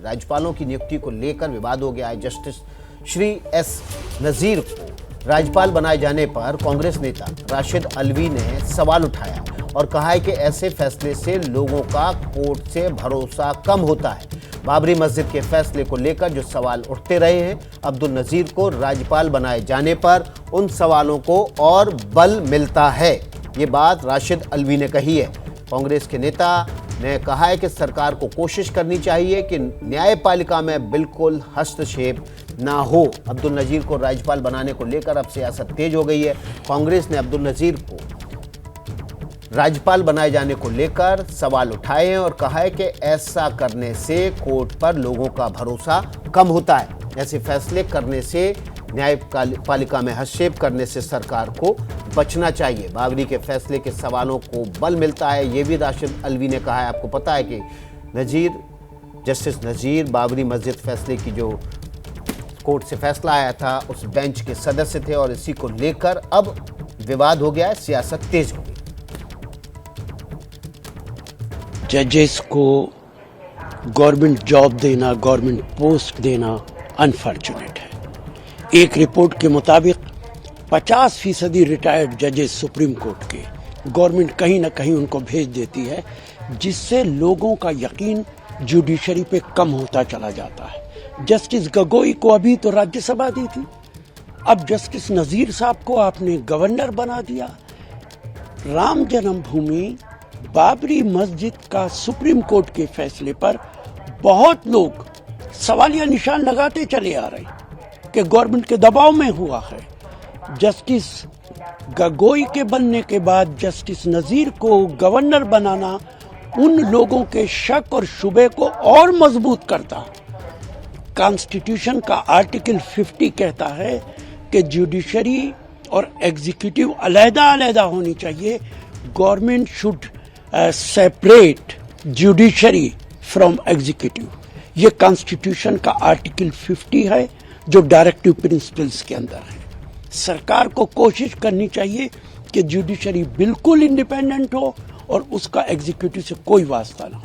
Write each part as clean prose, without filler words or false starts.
राज्यपालों की नियुक्ति को लेकर विवाद हो गया है। जस्टिस श्री एस नज़ीर को राज्यपाल बनाए जाने पर कांग्रेस नेता राशिद अल्वी ने सवाल उठाया और कहा है कि ऐसे फैसले से लोगों का कोर्ट से भरोसा कम होता है। बाबरी मस्जिद के फैसले को लेकर जो सवाल उठते रहे हैं, अब्दुल नज़ीर को राज्यपाल बनाए जाने पर उन सवालों को और बल मिलता है। ये बात राशिद अल्वी ने कही है। कांग्रेस के नेता ने कहा है कि सरकार को कोशिश करनी चाहिए कि न्यायपालिका में बिल्कुल हस्तक्षेप ना हो। अब्दुल नज़ीर को राज्यपाल बनाने को लेकर अब सियासत तेज हो गई है। कांग्रेस ने अब्दुल नज़ीर को राज्यपाल बनाए जाने को लेकर सवाल उठाए हैं और कहा है कि ऐसा करने से कोर्ट पर लोगों का भरोसा कम होता है। ऐसे फैसले करने से, न्यायपालिका में हस्तक्षेप करने से सरकार को बचना चाहिए। बाबरी के फैसले के सवालों को बल मिलता है, ये भी राशिद अल्वी ने कहा है। आपको पता है कि जस्टिस नज़ीर बाबरी मस्जिद फैसले की जो कोर्ट से फैसला आया था उस बेंच के सदस्य थे और इसी को लेकर अब विवाद हो गया है, सियासत तेज हो गई। जजेस को गवर्नमेंट जॉब देना, गवर्नमेंट पोस्ट देना अनफॉर्चुनेट है। एक रिपोर्ट के मुताबिक 50% रिटायर्ड जजेस सुप्रीम कोर्ट के गवर्नमेंट कहीं ना कहीं उनको भेज देती है, जिससे लोगों का यकीन जुडिशरी पे कम होता चला जाता है। जस्टिस गगोई को अभी तो राज्यसभा दी थी, अब जस्टिस नज़ीर साहब को आपने गवर्नर बना दिया। राम जन्मभूमि बाबरी मस्जिद का सुप्रीम कोर्ट के फैसले पर बहुत लोग सवालिया निशान लगाते चले आ रहे हैं कि गवर्नमेंट के दबाव में हुआ है। जस्टिस गगोई के बनने के बाद जस्टिस नज़ीर को गवर्नर बनाना उन लोगों के शक और शुबे को और मजबूत करता। कॉन्स्टिट्यूशन का आर्टिकल 50 कहता है कि जुडिशरी और एग्जीक्यूटिव अलग-अलग होनी चाहिए। Government should separate judiciary from executive. ये कॉन्स्टिट्यूशन का आर्टिकल 50 है जो डायरेक्टिव प्रिंसिपल्स के अंदर है। सरकार को कोशिश करनी चाहिए कि जुडिशरी बिल्कुल इंडिपेंडेंट हो और उसका एग्जीक्यूटिव से कोई वास्ता ना हो।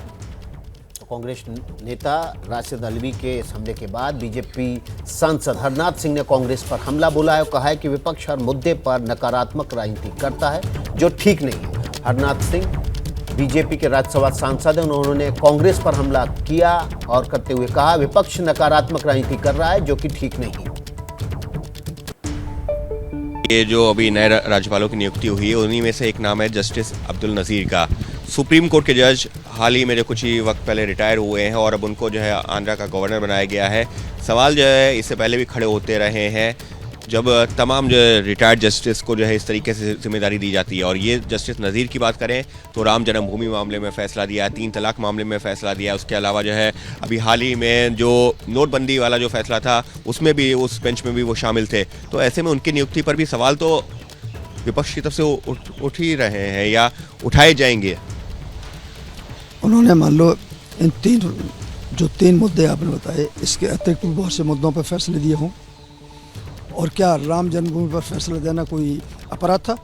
कांग्रेस नेता राशिद अल्वी के इस हमले के बाद बीजेपी सांसद हरनाथ सिंह ने कांग्रेस पर हमला बोला है और कहा है कि विपक्ष हर मुद्दे पर नकारात्मक राजनीति करता है, जो ठीक नहीं है। हरनाथ सिंह बीजेपी के राज्यसभा सांसद हैं, उन्होंने कांग्रेस पर हमला किया और करते हुए कहा विपक्ष नकारात्मक राजनीति कर रहा है, जो कि ठीक नहीं है। ये जो अभी नए राज्यपालों की नियुक्ति हुई है, उन्हीं में से एक नाम है जस्टिस अब्दुल नज़ीर का। सुप्रीम कोर्ट के जज हाल ही में जो कुछ ही वक्त पहले रिटायर हुए हैं और अब उनको जो है आंध्रा का गवर्नर बनाया गया है। सवाल जो है इससे पहले भी खड़े होते रहे हैं जब तमाम जो रिटायर्ड जस्टिस को जो है इस तरीके से जिम्मेदारी दी जाती है। और ये जस्टिस नज़ीर की बात करें तो राम जन्मभूमि मामले में फैसला दिया, 3 तलाक मामले में फैसला दिया। उसके अलावा जो है अभी हाल ही में जो नोटबंदी वाला जो फैसला था उसमें भी, उस बेंच में भी वो शामिल थे। तो ऐसे में उनकी नियुक्ति पर भी सवाल तो विपक्ष की तरफ से उठ ही रहे हैं या उठाए जाएंगे। उन्होंने मान लो इन तीन मुद्दे आपने बताए, इसके अतिरिक्त बहुत से मुद्दों पर फैसले दिए हों। और क्या राम जन्मभूमि पर फैसला देना कोई अपराध था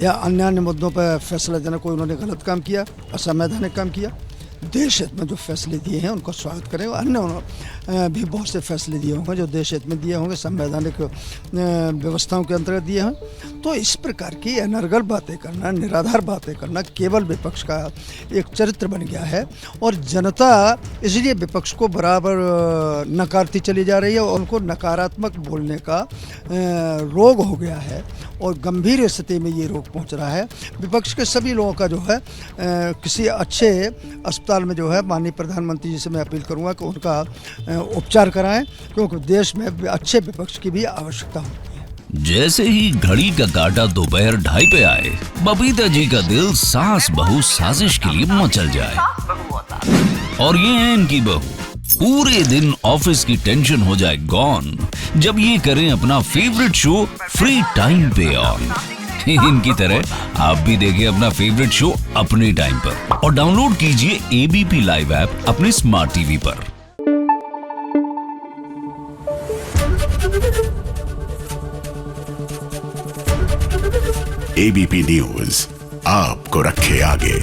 या अन्य मुद्दों पर फैसला देना कोई उन्होंने गलत काम किया, असंवैधानिक काम किया? देश हित में जो फैसले दिए हैं उनको स्वागत करें। अन्य भी बहुत से फैसले दिए होंगे जो देश हित में दिए होंगे, संवैधानिक व्यवस्थाओं के अंतर्गत दिए हैं। तो इस प्रकार की अनर्गल बातें करना, निराधार बातें करना केवल विपक्ष का एक चरित्र बन गया है और जनता इसलिए विपक्ष को बराबर नकारती चली जा रही है और उनको नकारात्मक बोलने का रोग हो गया है और गंभीर स्थिति में ये रोग पहुंच रहा है। विपक्ष के सभी लोगों का जो है किसी अच्छे अस्पताल में जो है माननीय प्रधानमंत्री जी से मैं अपील करूंगा कि उनका उपचार कराएं, क्योंकि देश में अच्छे विपक्ष की भी आवश्यकता होती है। जैसे ही घड़ी का काटा दोपहर 2:30 पे आए, बबीता जी का दिल सास बहू साजिश के लिए मचल जाए। और ये है इनकी बहू, पूरे दिन ऑफिस की टेंशन हो जाए गॉन जब ये करें अपना फेवरेट शो फ्री टाइम पे ऑन। इनकी तरह आप भी देखें अपना फेवरेट शो अपने टाइम पर और डाउनलोड कीजिए एबीपी लाइव ऐप अपने स्मार्ट टीवी पर। एबीपी न्यूज आपको रखे आगे।